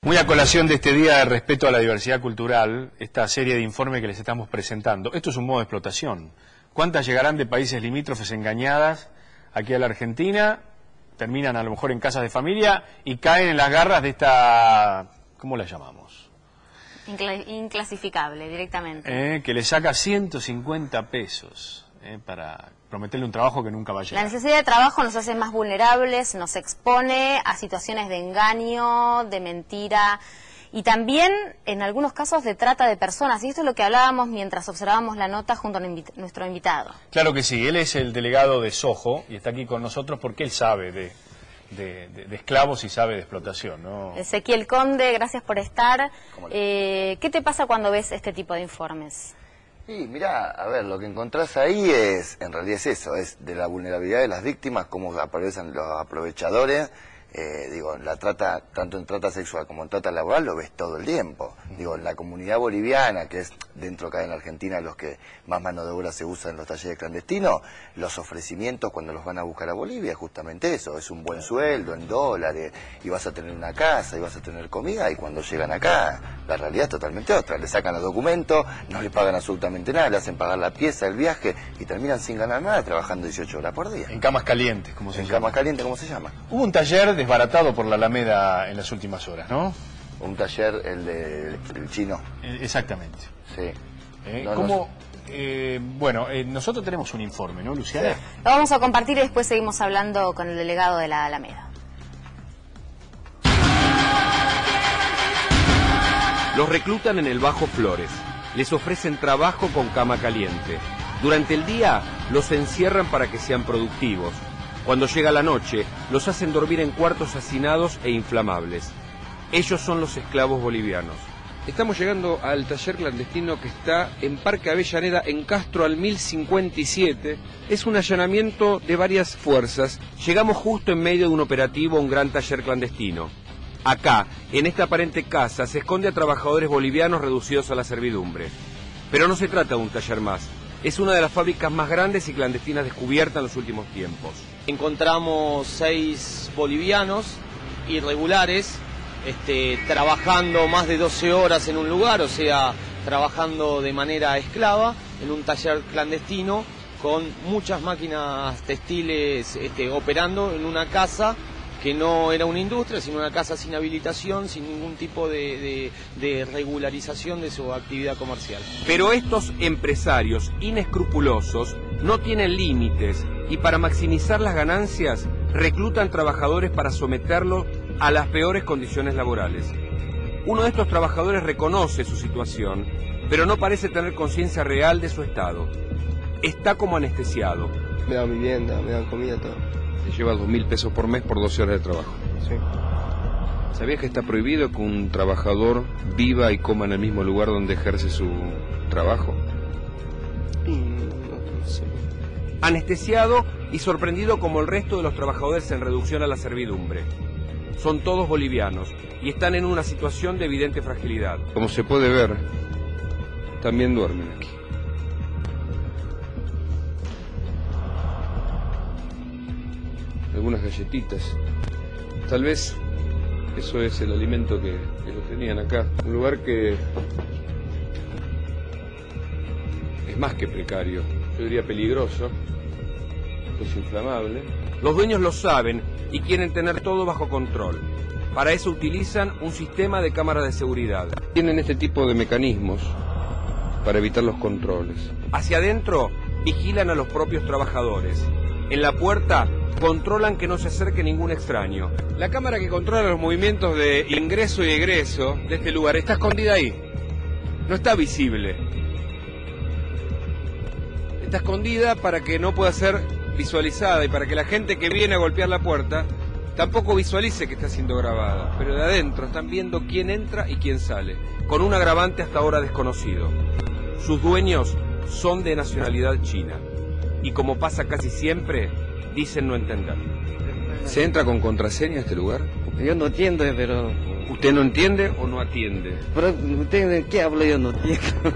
Muy a colación de este Día de Respeto a la Diversidad Cultural, esta serie de informes que les estamos presentando. Esto es un modo de explotación. ¿Cuántas llegarán de países limítrofes engañadas aquí a la Argentina? Terminan a lo mejor en casas de familia y caen en las garras de esta... ¿cómo la llamamos? Inclasificable, directamente. Que le saca 150 pesos para prometerle un trabajo que nunca va a llegar. La necesidad de trabajo nos hace más vulnerables, nos expone a situaciones de engaño, de mentira y también, en algunos casos, de trata de personas. Y esto es lo que hablábamos mientras observábamos la nota junto a nuestro invitado. Claro que sí, él es el delegado de Soho y está aquí con nosotros porque él sabe de esclavos y sabe de explotación, ¿no? Ezequiel Conde, gracias por estar. ¿Qué te pasa cuando ves este tipo de informes? Y mirá, a ver, lo que encontrás ahí es, en realidad es eso, es de la vulnerabilidad de las víctimas, cómo aparecen los aprovechadores. Digo, en la trata, tanto en trata sexual como en trata laboral, lo ves todo el tiempo. Digo, en la comunidad boliviana, que es dentro acá en la Argentina los que más mano de obra se usa en los talleres clandestinos, los ofrecimientos cuando los van a buscar a Bolivia es justamente eso, es un buen sueldo en dólares, y vas a tener una casa, y vas a tener comida, y cuando llegan acá, la realidad es totalmente otra. Le sacan los documentos, no le pagan absolutamente nada, le hacen pagar la pieza, el viaje, y terminan sin ganar nada trabajando 18 horas por día. En camas calientes, ¿cómo se llama? En camas calientes, ¿cómo se llama? Hubo un taller desbaratado por la Alameda en las últimas horas, ¿no? Un taller, el chino. Exactamente. Sí. ¿Cómo? Bueno, nosotros tenemos un informe, ¿no, Luciana? Sí. Lo vamos a compartir y después seguimos hablando con el delegado de la Alameda. Los reclutan en el Bajo Flores. Les ofrecen trabajo con cama caliente. Durante el día los encierran para que sean productivos. Cuando llega la noche, los hacen dormir en cuartos hacinados e inflamables. Ellos son los esclavos bolivianos. Estamos llegando al taller clandestino que está en Parque Avellaneda, en Castro al 1057. Es un allanamiento de varias fuerzas. Llegamos justo en medio de un operativo a un gran taller clandestino. Acá, en esta aparente casa, se esconde a trabajadores bolivianos reducidos a la servidumbre. Pero no se trata de un taller más. Es una de las fábricas más grandes y clandestinas descubiertas en los últimos tiempos. Encontramos 6 bolivianos irregulares, trabajando más de 12 horas en un lugar, o sea, trabajando de manera esclava en un taller clandestino con muchas máquinas textiles operando en una casa que no era una industria, sino una casa sin habilitación, sin ningún tipo de regularización de su actividad comercial. Pero estos empresarios inescrupulosos no tienen límites y para maximizar las ganancias reclutan trabajadores para someterlos a las peores condiciones laborales. Uno de estos trabajadores reconoce su situación, pero no parece tener conciencia real de su estado. Está como anestesiado. Me dan vivienda, me dan comida, todo. Se lleva 2.000 pesos por mes por 12 horas de trabajo. Sí. ¿Sabías que está prohibido que un trabajador viva y coma en el mismo lugar donde ejerce su trabajo? No sé. Anestesiado y sorprendido como el resto de los trabajadores en reducción a la servidumbre. Son todos bolivianos y están en una situación de evidente fragilidad. Como se puede ver, también duermen aquí. Algunas galletitas. Tal vez eso es el alimento que ellos tenían acá. Un lugar que es más que precario, yo diría peligroso. Es inflamable. Los dueños lo saben y quieren tener todo bajo control. Para eso utilizan un sistema de cámaras de seguridad. Tienen este tipo de mecanismos para evitar los controles. Hacia adentro vigilan a los propios trabajadores. En la puerta controlan que no se acerque ningún extraño. La cámara que controla los movimientos de ingreso y egreso de este lugar está escondida ahí. No está visible. Está escondida para que no pueda ser visualizada y para que la gente que viene a golpear la puerta tampoco visualice que está siendo grabada. Pero de adentro están viendo quién entra y quién sale, con un agravante hasta ahora desconocido. Sus dueños son de nacionalidad china y, como pasa casi siempre, dicen no entender. ¿Se entra con contraseña a este lugar? Yo no entiendo, pero... ¿Usted no entiende o no atiende? Pero usted de qué habla yo no entiendo.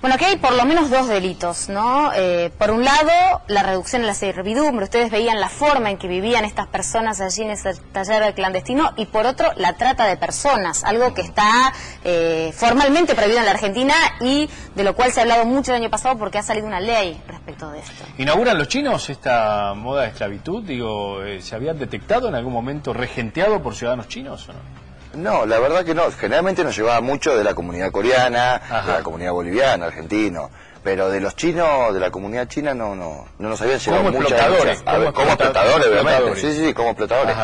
Bueno, aquí hay por lo menos dos delitos, ¿no? Por un lado, la reducción de la servidumbre. Ustedes veían la forma en que vivían estas personas allí en ese taller clandestino. Y por otro, la trata de personas, algo que está formalmente prohibido en la Argentina y de lo cual se ha hablado mucho el año pasado porque ha salido una ley respecto de esto. ¿Inauguran los chinos esta moda de esclavitud? Digo, ¿se había detectado en algún momento regenteado por ciudadanos chinos o no? No, la verdad que no. Generalmente nos llevaba mucho de la comunidad coreana, de la comunidad boliviana, argentino. Pero de los chinos, de la comunidad china, no nos habían llegado muchas denuncias. Como explotadores, obviamente. Sí, como explotadores.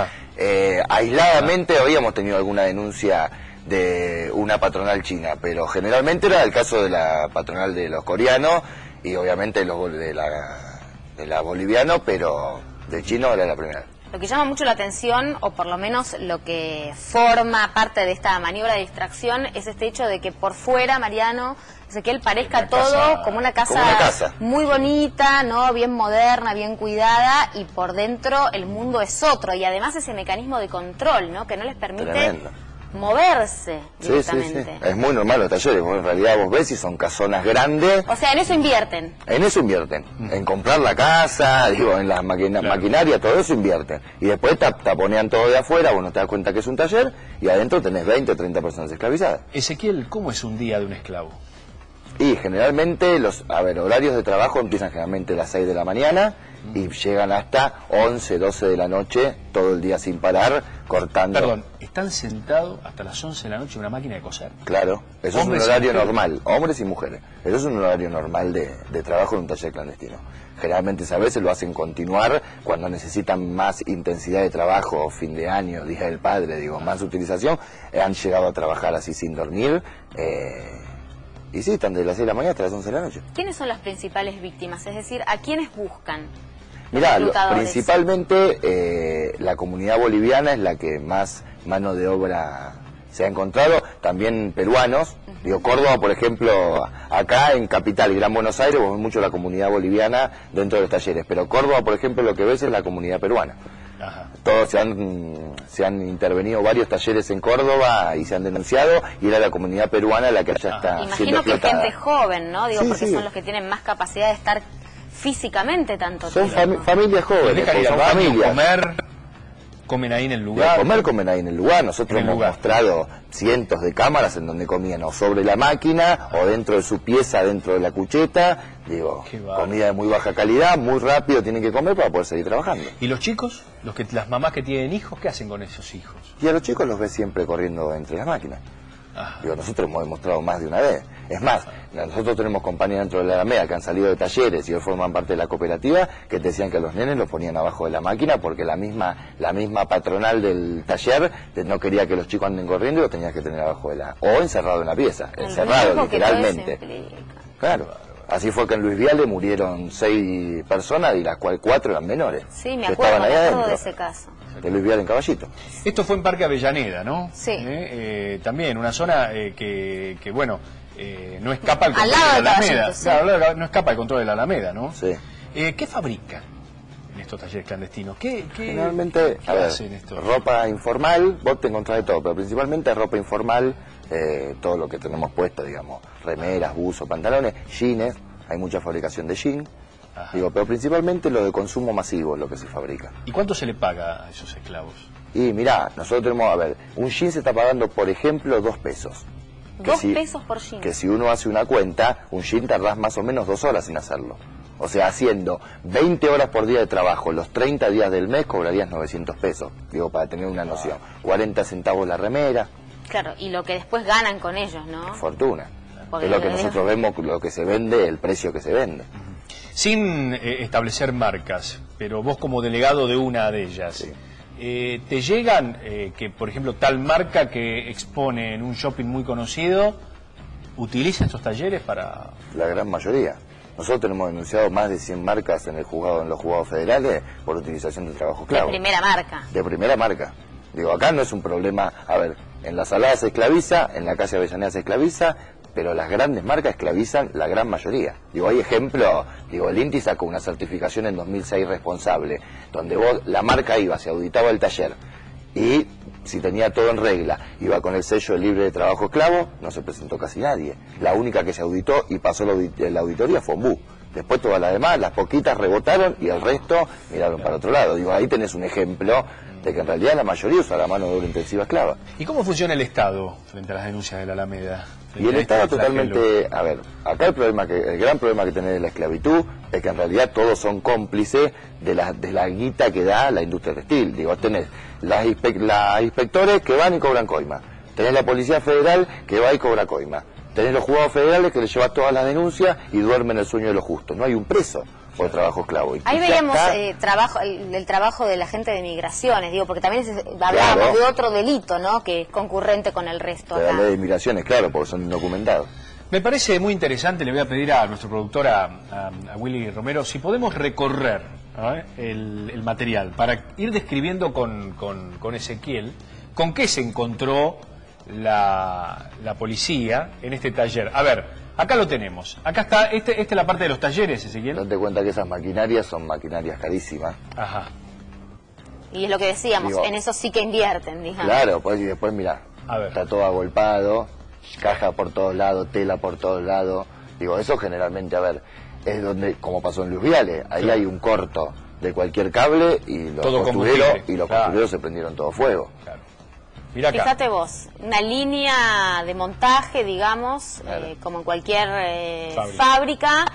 Aisladamente habíamos tenido alguna denuncia de una patronal china, pero generalmente era el caso de la patronal de los coreanos y obviamente de la boliviana, pero de chino era la primera. Lo que llama mucho la atención, o por lo menos lo que forma parte de esta maniobra de distracción, es este hecho de que por fuera, Mariano, Ezequiel, parezca todo como una casa muy bonita, ¿no? Bien moderna, bien cuidada, y por dentro el mundo es otro. Y además ese mecanismo de control, ¿no? Que no les permite moverse directamente. Sí. Es muy normal los talleres, en realidad vos ves si son casonas grandes. O sea, en eso invierten. En eso invierten, en comprar la casa, digo, en las maquinaria, todo eso invierten. Y después taponean todo de afuera, vos no te das cuenta que es un taller, y adentro tenés 20 o 30 personas esclavizadas. Ezequiel, ¿cómo es un día de un esclavo? Y generalmente los horarios de trabajo empiezan generalmente a las 6 de la mañana y llegan hasta 11, 12 de la noche, todo el día sin parar, cortando. Perdón, ¿están sentados hasta las 11 de la noche en una máquina de coser? Claro, eso es un horario normal, hombres y mujeres. Eso es un horario normal de trabajo en un taller clandestino. Generalmente a veces lo hacen continuar cuando necesitan más intensidad de trabajo, fin de año, Día del Padre, digo, más utilización. Han llegado a trabajar así sin dormir. Y sí, están de las 6 de la mañana hasta las 11 de la noche. ¿Quiénes son las principales víctimas? Es decir, ¿a quiénes buscan? Mirá, principalmente la comunidad boliviana es la que más mano de obra se ha encontrado, también peruanos. Digo, Córdoba, por ejemplo, acá en Capital y Gran Buenos Aires, vos ves mucho la comunidad boliviana dentro de los talleres, pero Córdoba, por ejemplo, lo que ves es la comunidad peruana. Todos se han intervenido varios talleres en Córdoba y se han denunciado, y era la comunidad peruana la que ya está siendo explotada. Imagino que gente joven, ¿no? Digo, porque son los que tienen más capacidad de estar físicamente tanto tiempo. Son familias jóvenes, son familias. Comen ahí en el lugar. Comen ahí en el lugar. Nosotros hemos mostrado cientos de cámaras en donde comían o sobre la máquina o dentro de su pieza, dentro de la cucheta. Digo, comida de muy baja calidad, muy rápido tienen que comer para poder seguir trabajando. ¿Y los chicos? Las mamás que tienen hijos, ¿qué hacen con esos hijos? Y a los chicos los ves siempre corriendo entre las máquinas. Digo, nosotros hemos demostrado más de una vez. Es más, nosotros tenemos compañías dentro de la Alameda que han salido de talleres y hoy forman parte de la cooperativa, que te decían que a los nenes los ponían abajo de la máquina porque la misma patronal del taller no quería que los chicos anden corriendo y los tenías que tener abajo de la... O encerrado en la pieza, encerrado literalmente. Claro. Así fue que en Luis Viale murieron 6 personas, y las cuales 4 eran menores. Sí, me acuerdo de ese caso. De Luis Viale en Caballito. Esto fue en Parque Avellaneda, ¿no? Sí. También una zona que bueno, no escapa al control de la Alameda. Claro, no escapa al control de la Alameda, ¿no? Sí. ¿Qué fabrican en estos talleres clandestinos? Generalmente, ¿qué hacen esto? Ropa informal, vos te encontrás de todo, pero principalmente ropa informal, todo lo que tenemos puesto, digamos, remeras, buzos, pantalones, jeans, hay mucha fabricación de jeans. Digo, pero principalmente lo de consumo masivo es lo que se fabrica. ¿Y cuánto se le paga a esos esclavos? Y mirá, nosotros tenemos, un jean se está pagando, por ejemplo, 2 pesos. ¿2 pesos por jean? Que si uno hace una cuenta, un jean tardás más o menos 2 horas en hacerlo. O sea, haciendo 20 horas por día de trabajo, los 30 días del mes, cobrarías 900 pesos. Digo, para tener una noción. 40 centavos la remera. Claro, y lo que después ganan con ellos, ¿no? Fortuna. Es lo que nosotros vemos, lo que se vende, el precio que se vende. Sin establecer marcas, pero vos como delegado de una de ellas, ¿te llegan que, por ejemplo, tal marca que expone en un shopping muy conocido, utiliza estos talleres para...? La gran mayoría. Nosotros tenemos denunciado más de 100 marcas en los juzgados federales por utilización de trabajo esclavo. De primera marca. De primera marca. Digo, acá no es un problema, en la Salada se esclaviza, en la calle Avellaneda se esclaviza, pero las grandes marcas esclavizan la gran mayoría. Digo, hay ejemplo, el INTI sacó una certificación en 2006 responsable, donde la marca iba, se auditaba el taller, y si tenía todo en regla, iba con el sello de libre de trabajo esclavo, no se presentó casi nadie. La única que se auditó y pasó la auditoría fue Ombú. Después todas las demás, las poquitas rebotaron y el resto miraron para otro lado. Digo, ahí tenés un ejemplo de que en realidad la mayoría usa la mano de obra intensiva esclava. ¿Y cómo funciona el Estado frente a las denuncias de la Alameda? Y el Estado totalmente, a ver, acá el gran problema que tiene la esclavitud es que en realidad todos son cómplices de la guita que da la industria textil. Digo, tenés las inspectores que van y cobran coima, tenés la Policía Federal que va y cobra coima, tenés los juzgados federales que les llevan todas las denuncias y duermen el sueño de los justos. No hay un preso por trabajo esclavo. Y ahí veíamos el trabajo de la gente de migraciones, digo, porque también hablábamos Claro. de otro delito, ¿no?, que es concurrente con el resto La acá. ley de inmigraciones, claro, porque son indocumentados. Me parece muy interesante, le voy a pedir a nuestro productor, a Willy Romero, si podemos recorrer, ¿no?, el material, para ir describiendo con Ezequiel con qué se encontró la policía en este taller. A ver, acá lo tenemos. Acá está, esta es la parte de los talleres, Ezequiel. Date cuenta que esas maquinarias son maquinarias carísimas. Ajá. Y es lo que decíamos, Digo, en eso sí que invierten, digamos. Claro, pues, y después mirá, A ver. está todo agolpado, caja por todos lados, tela por todos lados. Digo, eso generalmente, a ver, es donde, como pasó en Luis Viale, ahí Claro. hay un corto de cualquier cable y los Todo costureros combustible, claro. costureros se prendieron todo fuego. Claro. Mirá acá. Fíjate vos, una línea de montaje, digamos, Claro. como en cualquier Fábrica. fábrica,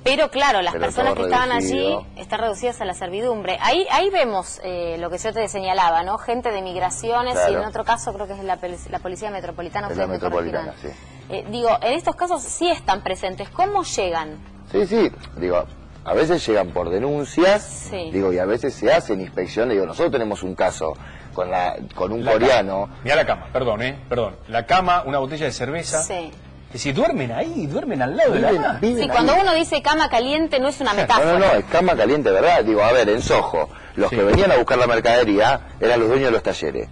pero claro, las Pero personas todo que estaban reducido. allí están reducidas a la servidumbre. Ahí vemos lo que yo te señalaba, ¿no? Gente de migraciones, Claro. y en otro caso creo que es la Policía Metropolitana. Es la ustedes me Metropolitana, corregirán. Digo, en estos casos sí están presentes. ¿Cómo llegan? Sí, sí, digo, a veces llegan por denuncias, Sí. digo, y a veces se hacen inspecciones. Digo, nosotros tenemos un caso con un La coreano. cama. Mirá la cama, perdón. La cama, una botella de cerveza. Sí. Es decir, duermen ahí, duermen al lado de la cama. viven Sí, ahí. cuando uno dice cama caliente no es una metáfora. No, es cama caliente, ¿verdad? Digo, a ver, en Soho, los Sí. que venían a buscar la mercadería eran los dueños de los talleres.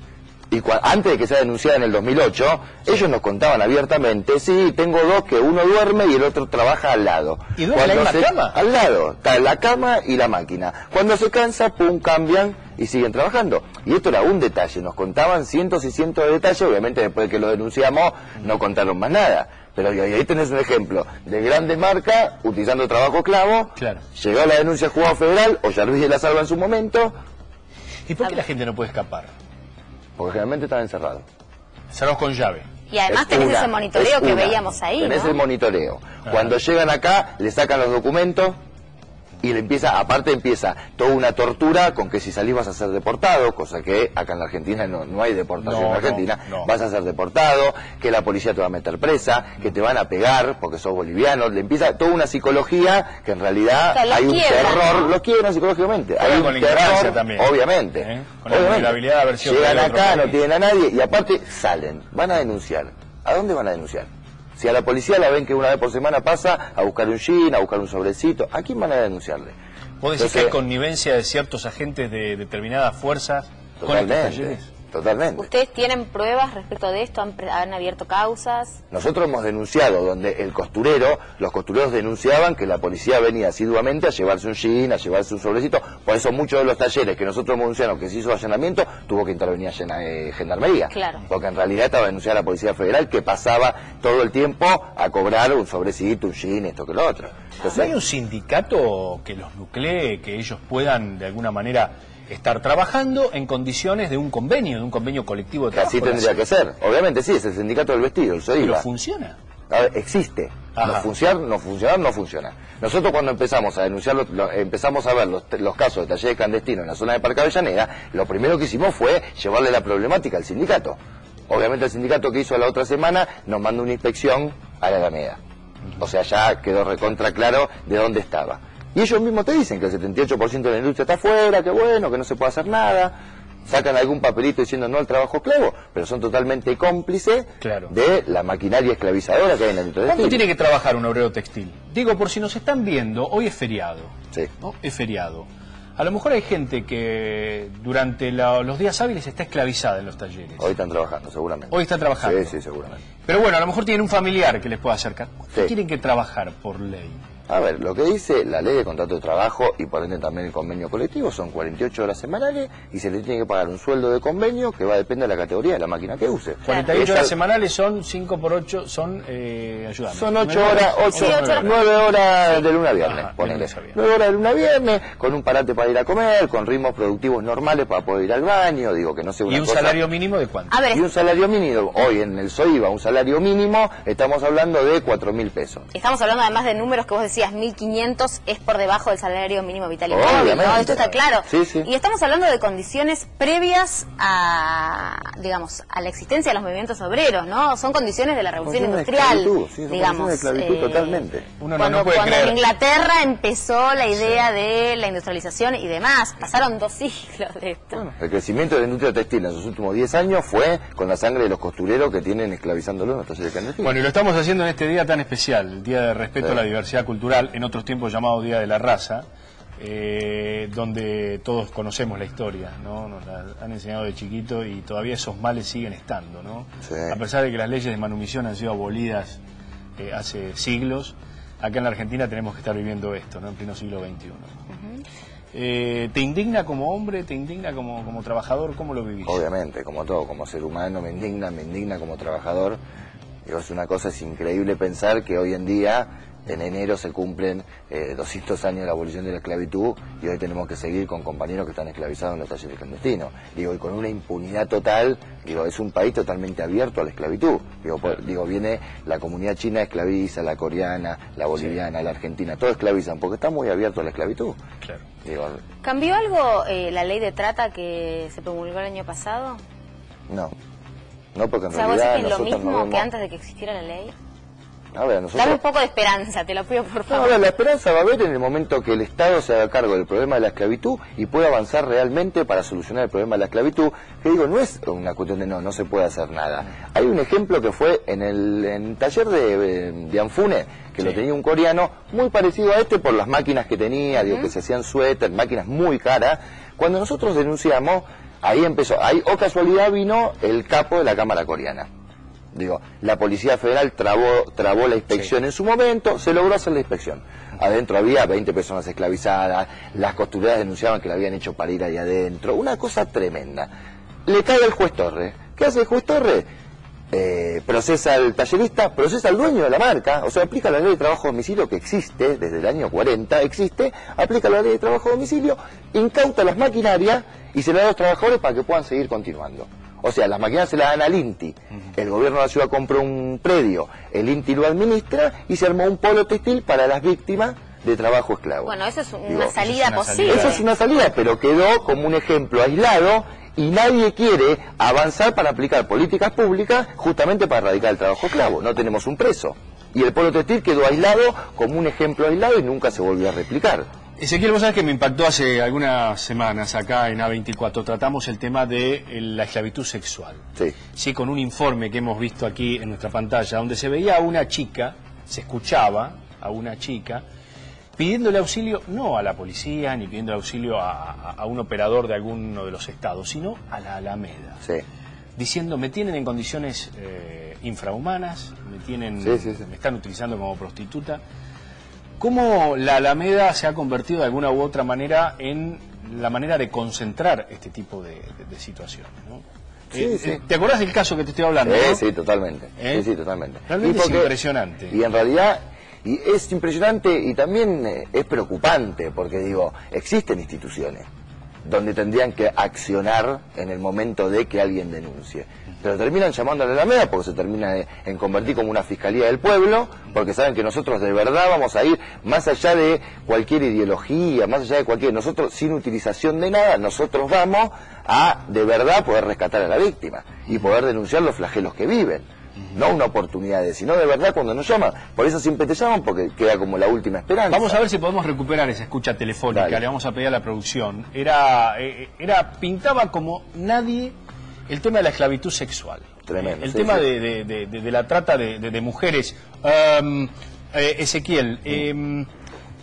Y antes de que sea denunciada en el 2008, ellos nos contaban abiertamente, sí, tengo dos, que uno duerme y el otro trabaja al lado. ¿Y duerme en la misma cama? Al lado, está la cama y la máquina. Cuando se cansa, pum, cambian y siguen trabajando. Y esto era un detalle, nos contaban cientos y cientos de detalles, obviamente después de que lo denunciamos no contaron más nada. Pero y ahí tenés un ejemplo de grandes marcas utilizando trabajo esclavo. Claro. Llegó la denuncia al juzgado federal, o Jarvis de la Salva en su momento, ¿Y por qué la gente no puede escapar? porque generalmente están encerrados. Cerrados con llave. Y además Es tenés una, ese monitoreo es que una. veíamos ahí, Tenés ¿no? el monitoreo. Ah. Cuando llegan acá, le sacan los documentos y le empieza toda una tortura con que si salís vas a ser deportado, cosa que acá en la Argentina no hay deportación No, en Argentina, no. vas a ser deportado, que la policía te va a meter presa, que te van a pegar porque sos boliviano, le empieza toda una psicología que en realidad O sea, los hay un quiebran, terror, ¿no? los quiebran psicológicamente, Juegan hay con un la ignorancia terror, también. obviamente, ¿Eh? Con la vulnerabilidad de haber sido llegan de otro acá, no país. tienen a nadie y aparte salen, van a denunciar. ¿A dónde van a denunciar? Si a la policía la ven que una vez por semana pasa a buscar un jean, a buscar un sobrecito, ¿a quién van a denunciarle? ¿Vos decís que Entonces, hay connivencia de ciertos agentes de determinadas fuerzas con estos Totalmente, talleres? totalmente. ¿Ustedes tienen pruebas respecto de esto? ¿Han abierto causas? Nosotros hemos denunciado donde los costureros denunciaban que la policía venía asiduamente a llevarse un jean, a llevarse un sobrecito. Por eso muchos de los talleres que nosotros hemos denunciado que se hizo allanamiento, tuvo que intervenir Gendarmería. Claro. Porque en realidad estaba denunciada la Policía Federal que pasaba todo el tiempo a cobrar un sobrecito, un jean, esto que lo otro. Entonces, ¿No hay un sindicato que los nuclee, que ellos puedan de alguna manera estar trabajando en condiciones de un convenio colectivo de que trabajo? así tendría que ser. Obviamente sí, es el sindicato del vestido, el ¿Pero SOIVA. funciona? A ver, existe. Ajá. No funciona. Nosotros cuando empezamos a denunciar, empezamos a ver los casos de talleres clandestinos en la zona de Parque Avellaneda, lo primero que hicimos fue llevarle la problemática al sindicato. Obviamente el sindicato que hizo la otra semana nos mandó una inspección a la Alameda. O sea, ya quedó recontra claro de dónde estaba. Y ellos mismos te dicen que el 78% de la industria está afuera, que bueno, que no se puede hacer nada. Sacan algún papelito diciendo no al trabajo esclavo, pero son totalmente cómplices Claro. de la maquinaria esclavizadora que hay en la industria ¿Cuánto textil. tiene que trabajar un obrero textil? Digo, por si nos están viendo, hoy es feriado. Sí. ¿No? Es feriado. A lo mejor hay gente que durante los días hábiles está esclavizada en los talleres. Hoy están trabajando, seguramente. Hoy están trabajando. Sí, seguramente. Pero bueno, a lo mejor tienen un familiar que les pueda acercar. ¿Cuánto Sí. tienen que trabajar por ley? A ver, lo que dice la ley de contrato de trabajo y por ende también el convenio colectivo son 48 horas semanales y se le tiene que pagar un sueldo de convenio que va a depender de la categoría de la máquina que use. 48 horas semanales son 5 por 8, son, ayúdame. Son 8 horas, 9 horas de lunes a viernes, Ajá, ponele. de lunes a 9 horas de lunes a viernes, con un parate para ir a comer, con ritmos productivos normales para poder ir al baño, digo que no sea una ¿Y un cosa... salario mínimo de cuánto? A ver, Y un salario mínimo, hoy en el SOIVA, un salario mínimo, estamos hablando de 4.000 pesos. estamos hablando además de números que vos decías, 1.500 es por debajo del salario mínimo vital y Obviamente. móvil, ¿no? Esto está claro. Sí, sí. Y estamos hablando de condiciones previas a, digamos, a la existencia de los movimientos obreros, ¿no? Son condiciones de la revolución industrial, digamos. De esclavitud totalmente. Uno Cuando puede creer. en Inglaterra empezó la idea de la industrialización y demás, pasaron 2 siglos de esto. Bueno, el crecimiento de la industria textil en sus últimos 10 años fue con la sangre de los costureros que tienen esclavizándolo en los talleres clandestinos. Bueno, y lo estamos haciendo en este día tan especial, el Día de Respeto a la Diversidad Cultural, en otros tiempos llamado Día de la Raza, donde todos conocemos la historia, ¿no? Nos la han enseñado de chiquito y todavía esos males siguen estando, ¿no? Sí. A pesar de que las leyes de manumisión han sido abolidas hace siglos, acá en la Argentina tenemos que estar viviendo esto, ¿no? En pleno siglo XXI. ¿Te indigna como hombre? ¿Te indigna como trabajador? ¿Cómo lo vivís? Obviamente, como todo, como ser humano me indigna como trabajador. Digo, es una cosa, es increíble pensar que hoy en día, en enero se cumplen 200 años de la abolición de la esclavitud y hoy tenemos que seguir con compañeros que están esclavizados en los talleres clandestinos. Digo, y con una impunidad total, digo, es un país totalmente abierto a la esclavitud. Digo, viene la comunidad china esclaviza, la coreana, la boliviana, la argentina, todos esclavizan porque está muy abierto a la esclavitud. Claro. Digo, ¿Cambió algo la ley de trata que se promulgó el año pasado? no, porque en O sea, ¿vos realidad decís que es lo nosotros mismo no vemos... que antes de que existiera la ley? A ver, nosotros... Dame un poco de esperanza, te lo pido por No, favor. a ver, la esperanza va a haber en el momento que el Estado se haga cargo del problema de la esclavitud y pueda avanzar realmente para solucionar el problema de la esclavitud, que digo, no es una cuestión de no se puede hacer nada. Hay un ejemplo que fue en el taller de Anfune, que lo tenía un coreano, muy parecido a este por las máquinas que tenía, digo, que se hacían suéter, máquinas muy caras. Cuando nosotros denunciamos, ahí empezó, ahí, o casualidad vino el capo de la Cámara Coreana. Digo, la Policía Federal trabó la inspección en su momento, se logró hacer la inspección. Adentro había 20 personas esclavizadas, las costureras denunciaban que la habían hecho para ir ahí adentro, una cosa tremenda. Le cae al juez Torres. ¿Qué hace el juez Torres? Procesa al tallerista, procesa al dueño de la marca, o sea, aplica la ley de trabajo a domicilio que existe desde el año 40, aplica la ley de trabajo a domicilio, incauta las maquinarias y se le da a los trabajadores para que puedan seguir continuando. O sea, las maquinarias se las dan al INTI, el gobierno de la ciudad compró un predio, el INTI lo administra y se armó un polo textil para las víctimas de trabajo esclavo. Bueno, eso es una salida es una posible. Esa es una salida, pero quedó como un ejemplo aislado y nadie quiere avanzar para aplicar políticas públicas justamente para erradicar el trabajo esclavo. No tenemos un preso. Y el polo textil quedó aislado como un ejemplo aislado y nunca se volvió a replicar. Ezequiel, vos sabés que me impactó hace algunas semanas acá en A24. Tratamos el tema de la esclavitud sexual. Sí. Sí, con un informe que hemos visto aquí en nuestra pantalla, donde se veía a una chica, se escuchaba a una chica, pidiéndole auxilio no a la policía, ni pidiéndole auxilio a un operador de alguno de los estados, sino a la Alameda. Sí. Diciendo, me tienen en condiciones infrahumanas, me están utilizando como prostituta. ¿Cómo la Alameda se ha convertido de alguna u otra manera en la manera de concentrar este tipo de situaciones, ¿no? Sí. ¿Te acordás del caso que te estoy hablando? ¿no? Sí, totalmente. Sí, totalmente. Realmente es impresionante. Y en realidad, y es impresionante y también es preocupante, porque digo, existen instituciones donde tendrían que accionar en el momento de que alguien denuncie. Pero terminan llamando a la Alameda porque se termina en convertir como una fiscalía del pueblo, porque saben que nosotros de verdad vamos a ir más allá de cualquier ideología, más allá de cualquier... Nosotros, sin utilización de nada, nosotros vamos a de verdad poder rescatar a la víctima y poder denunciar los flagelos que viven. No una oportunidad, sino de verdad cuando nos llaman. Por eso siempre te llaman, porque queda como la última esperanza. Vamos a ver si podemos recuperar esa escucha telefónica. Dale. Le vamos a pedir a la producción. Pintaba como nadie el tema de la esclavitud sexual. Tremendo. El sí, tema sí. de la trata de mujeres. Ezequiel,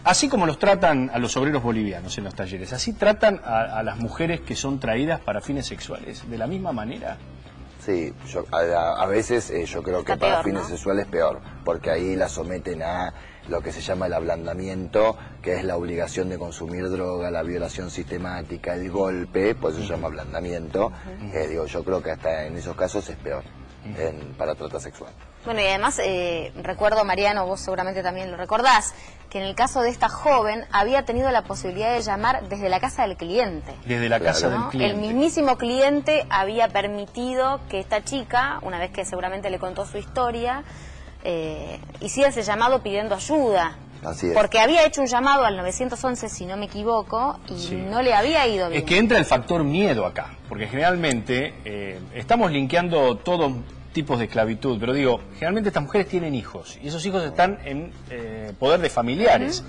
así como los tratan a los obreros bolivianos en los talleres, así tratan a las mujeres que son traídas para fines sexuales, de la misma manera. Sí, a veces yo creo que Está para peor, fines ¿no? sexuales peor, porque ahí la someten a lo que se llama el ablandamiento, que es la obligación de consumir droga, la violación sistemática, el golpe, por eso se llama ablandamiento. Digo, yo creo que hasta en esos casos es peor para trata sexual. Bueno, y además recuerdo, Mariano, vos seguramente también lo recordás, que en el caso de esta joven había tenido la posibilidad de llamar desde la casa del cliente. Desde la casa del cliente. El mismísimo cliente había permitido que esta chica, una vez que seguramente le contó su historia, hiciera ese llamado pidiendo ayuda. Así es. Porque había hecho un llamado al 911, si no me equivoco, y no le había ido bien. Es que entra el factor miedo acá, porque generalmente estamos linkeando todos tipos de esclavitud, pero digo, generalmente estas mujeres tienen hijos, y esos hijos están en poder de familiares.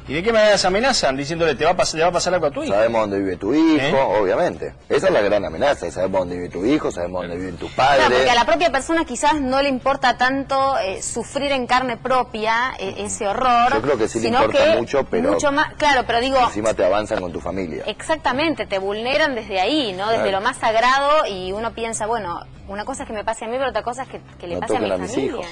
¿Y de qué manera se amenazan? Diciéndole, le va a pasar algo a tu hijo. Sabemos dónde vive tu hijo, obviamente. Esa es la gran amenaza, sabemos dónde vive tu hijo, sabemos dónde viven tus padres. Claro, porque a la propia persona quizás no le importa tanto sufrir en carne propia ese horror. Yo creo que sí le importa mucho, pero mucho más, claro, pero digo, encima te avanzan con tu familia. Exactamente, te vulneran desde ahí, ¿no? Desde lo más sagrado, y uno piensa, bueno, una cosa es que me pase a mí, pero otra cosa es que le pase a mi familia.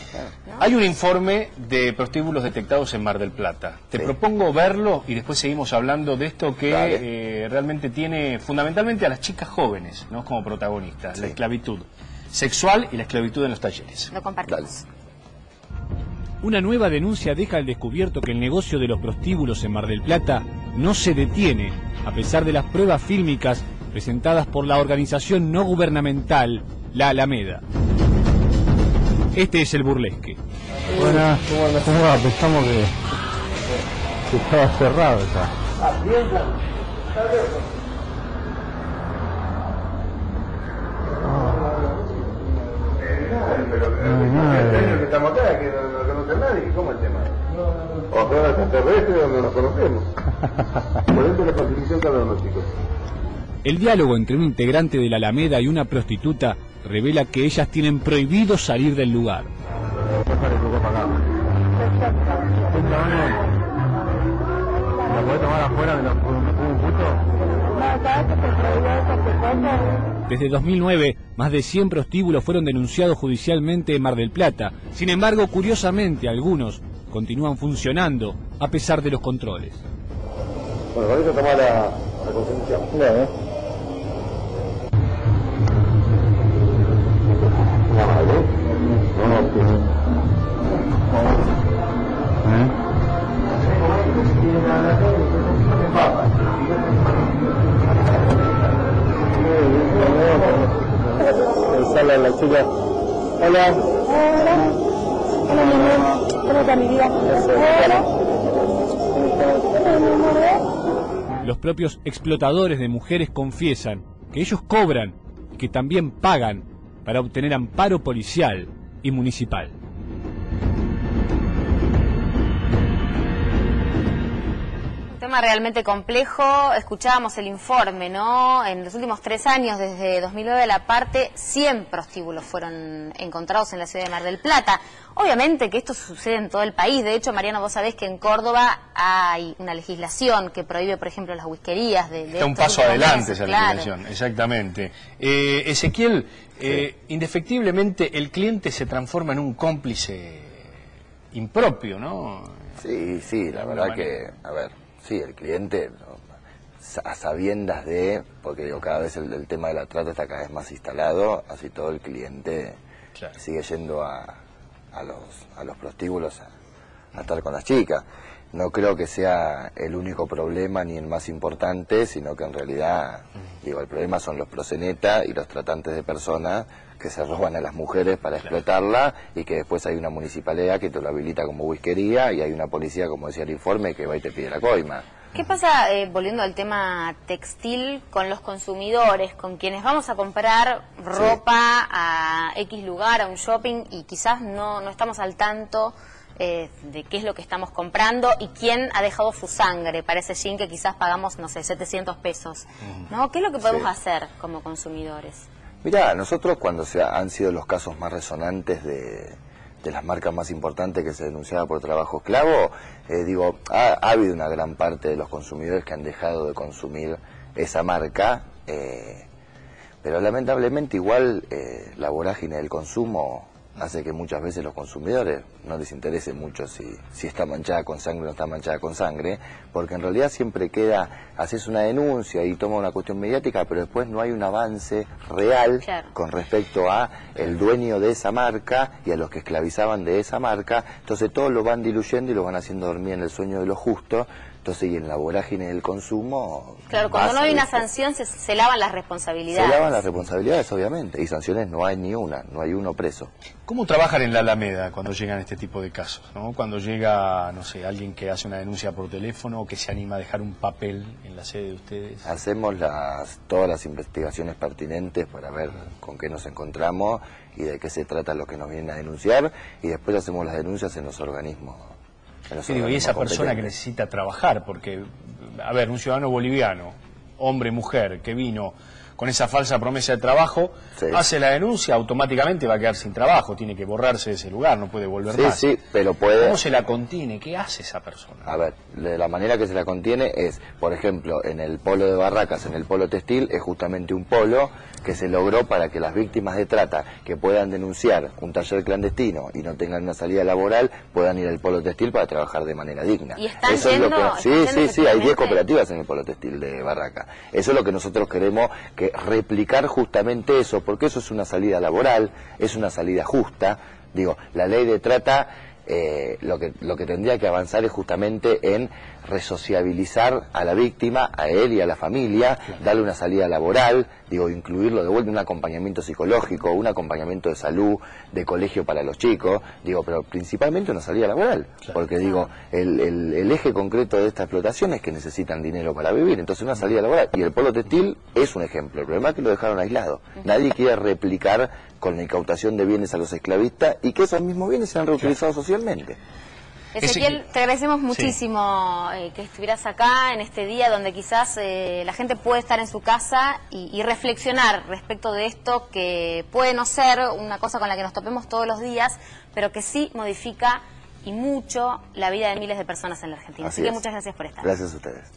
¿No? Hay un informe de prostíbulos detectados en Mar del Plata. Te propongo verlo y después seguimos hablando de esto que realmente tiene fundamentalmente a las chicas jóvenes, ¿no?, como protagonistas, la esclavitud sexual y la esclavitud en los talleres. Lo compartimos. Una nueva denuncia deja al descubierto que el negocio de los prostíbulos en Mar del Plata no se detiene, a pesar de las pruebas fílmicas presentadas por la organización no gubernamental La Alameda. Este es el burlesque. Buenas, ¿cómo va? Pensamos que estaba cerrado acá. Que estamos acá, que no conoce a nadie, ¿cómo es el tema? O son extraterrestres donde nos conocemos. Por eso la constitución cada uno, chicos. El diálogo entre un integrante de la Alameda y una prostituta revela que ellas tienen prohibido salir del lugar. ¿La puede tomar afuera de un puto? Desde 2009, más de 100 prostíbulos fueron denunciados judicialmente en Mar del Plata. Sin embargo, curiosamente, algunos continúan funcionando a pesar de los controles. Bueno, con eso toma la constitución. Sale la chica. Hola. Hola. Hola, mi amor. ¿Cómo está mi vida? Hola. Los propios explotadores de mujeres confiesan que ellos cobran y que también pagan para obtener amparo policial y municipal. Tema realmente complejo. Escuchábamos el informe, ¿no? En los últimos 3 años, desde 2009 a la parte, 100 prostíbulos fueron encontrados en la ciudad de Mar del Plata. Obviamente que esto sucede en todo el país. De hecho, Mariano, vos sabés que en Córdoba hay una legislación que prohíbe, por ejemplo, las whiskerías. Está un paso adelante esa legislación, exactamente. Ezequiel, indefectiblemente el cliente se transforma en un cómplice impropio, ¿no? Sí, sí, la verdad que, a ver, sí, el cliente, a sabiendas de, porque digo, cada vez el tema de la trata está cada vez más instalado, así todo el cliente sigue yendo a los prostíbulos a estar con las chicas. No creo que sea el único problema ni el más importante, sino que en realidad, digo, el problema son los proxenetas y los tratantes de personas que se roban a las mujeres para explotarla, y que después hay una municipalidad que te lo habilita como whiskería, y hay una policía, como decía el informe, que va y te pide la coima. ¿Qué pasa, volviendo al tema textil, con los consumidores, con quienes vamos a comprar ropa a X lugar, a un shopping, y quizás no estamos al tanto de qué es lo que estamos comprando y quién ha dejado su sangre para ese jean que quizás pagamos, no sé, 700 pesos? ¿No? ¿Qué es lo que podemos hacer como consumidores? Mirá, nosotros cuando han sido los casos más resonantes de las marcas más importantes que se denunciaba por trabajo esclavo, digo, ha habido una gran parte de los consumidores que han dejado de consumir esa marca, pero lamentablemente igual la vorágine del consumo hace que muchas veces los consumidores no les interese mucho si está manchada con sangre o no está manchada con sangre, porque en realidad siempre queda, haces una denuncia y toma una cuestión mediática, pero después no hay un avance real con respecto a el dueño de esa marca y a los que esclavizaban de esa marca. Entonces todos lo van diluyendo y lo van haciendo dormir en el sueño de lo justo. Entonces, y en la vorágine del consumo... Claro, cuando no hay una sanción se lavan las responsabilidades. Se lavan las responsabilidades, obviamente, y sanciones no hay ni una, no hay uno preso. ¿Cómo trabajan en la Alameda cuando llegan este tipo de casos, ¿no? Cuando llega, no sé, alguien que hace una denuncia por teléfono o que se anima a dejar un papel en la sede de ustedes? Hacemos todas las investigaciones pertinentes para ver con qué nos encontramos y de qué se trata lo que nos vienen a denunciar, y después hacemos las denuncias en los organismos. Sí, digo, y esa persona que necesita trabajar, porque, a ver, un ciudadano boliviano, hombre, mujer, que vino con esa falsa promesa de trabajo, hace la denuncia, automáticamente va a quedar sin trabajo, tiene que borrarse de ese lugar, no puede volver más. Sí, pero puede... ¿Cómo se la contiene? ¿Qué hace esa persona? A ver, de la manera que se la contiene es, por ejemplo, en el polo de Barracas, en el polo textil, es justamente un polo que se logró para que las víctimas de trata que puedan denunciar un taller clandestino y no tengan una salida laboral, puedan ir al polo textil para trabajar de manera digna. ¿Y están yendo? Sí, hay 10 cooperativas en el polo textil de Barracas. Eso es lo que nosotros queremos, que replicar justamente eso, porque eso es una salida laboral, es una salida justa. Digo, la ley de trata lo que tendría que avanzar es justamente en resociabilizar a la víctima, a él y a la familia, darle una salida laboral, digo, incluirlo de vuelta en un acompañamiento psicológico, un acompañamiento de salud, de colegio para los chicos, digo, pero principalmente una salida laboral, porque digo, el eje concreto de esta explotación es que necesitan dinero para vivir, entonces una salida laboral, y el polo textil es un ejemplo. El problema es que lo dejaron aislado, nadie quiere replicar con la incautación de bienes a los esclavistas y que esos mismos bienes sean reutilizados socialmente. Ezequiel, te agradecemos muchísimo que estuvieras acá en este día donde quizás la gente puede estar en su casa y reflexionar respecto de esto, que puede no ser una cosa con la que nos topemos todos los días, pero que sí modifica y mucho la vida de miles de personas en la Argentina. Así que muchas gracias por estar. Gracias a ustedes.